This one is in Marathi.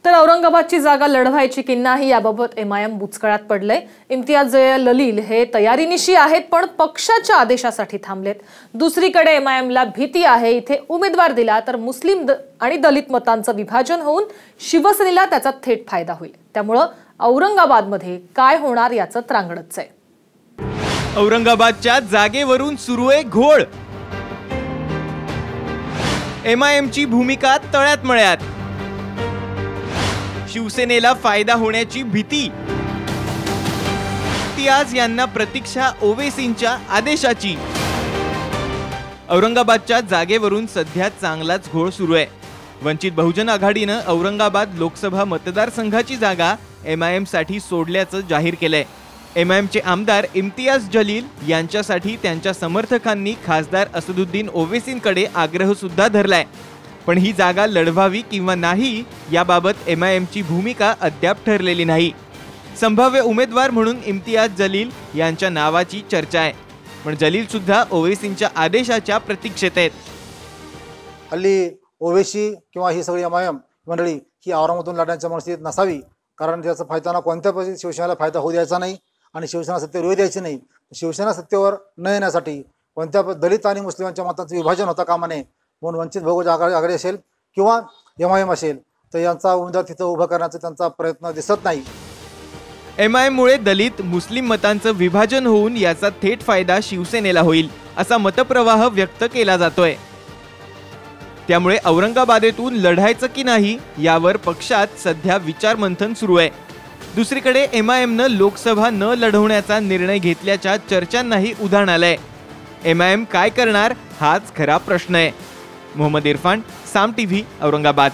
तर औरंगाबादची जागा लढवायची की नाही याबाबत एमआयएम बुचकळ्यात पडले। इम्तियाज जलील हे तयारीनिशी आहेत पण पक्षाच्या आदेशासाठी थांबलेत। दुसरीकडे एमआयएमला भीती आहे, इथे उमेदवार दिला तर मुस्लिम आणि दलित मतांचं विभाजन होऊन शिवसेनेला त्याचा थेट फायदा होईल। त्यामुळे औरंगाबादमध्ये काय होणार याचं त्रांगडच आहे। औरंगाबादच्या जागेवरून सुरू आहे घोळ। एमआयएमची भूमिका तळ्यात मळ्यात, शिवसेनेला फायदा होण्याची भीती, इम्तियाज यांना प्रतीक्षा ओवेसींच्या आदेशाची। औरंगाबादच्या जागेवरून सध्या चांगलाच घोळ सुरू आहे। वंचित बहुजन आघाडीनं औरंगाबाद लोकसभा मतदारसंघाची जागा एमआयएम साठी सोडल्याचं जाहीर केलंय। एमआयएमचे आमदार इम्तियाज जलील यांच्यासाठी त्यांच्या समर्थकांनी खासदार असदुद्दीन ओवेसींकडे आग्रह सुद्धा धरलाय। पण ही जागा लढवावी किंवा नाही याबाबत एमआयएमची भूमिका अद्याप ठरलेली नाही। संभाव्य उमेदवार म्हणून इम्तियाज जलील यांच्या नावाची चर्चा आहे, पण जलील सुद्धा ओवेसींच्या आदेशाच्या प्रतीक्षेत आहेत। हल्ली ओवेसी किंवा ही सगळी एमआयएम मंडळी ही औरंगाबादून लढण्याच्या मनस्थितीत नसावी, कारण त्याचा फायदा कोणत्या परिस्थितीत शिवसेनेला फायदा होऊ द्यायचा नाही आणि शिवसेना सत्तेवर येऊ द्यायची नाही। शिवसेना सत्तेवर न येण्यासाठी कोणत्या दलित आणि मुस्लिमांच्या मतांचं विभाजन होता कामा नये म्हणून वंचित बहुजन आघाडी असेल किंवा एमआयएम असेल तर यांचा उमेदवार तिथं उभा करण्याचा त्यांचा प्रयत्न दिसत नाही। एमआयएम मुळे दलित मुस्लिम मतांचं विभाजन होऊन याचा थेट फायदा शिवसेनेला होईल असा मतप्रवाह व्यक्त केला जातोय। त्यामुळे औरंगाबादेतून लढायचं की नाही यावर पक्षात सध्या विचारमंथन सुरू आहे। दुसरीकडे एमआयएमनं लोकसभा न लढवण्याचा निर्णय घेतल्याच्या चर्चांनाही उधाण आलंय। एमआयएम काय करणार हाच खरा प्रश्न आहे। मोहम्मद इरफान, साम टीव्ही, औरंगाबाद।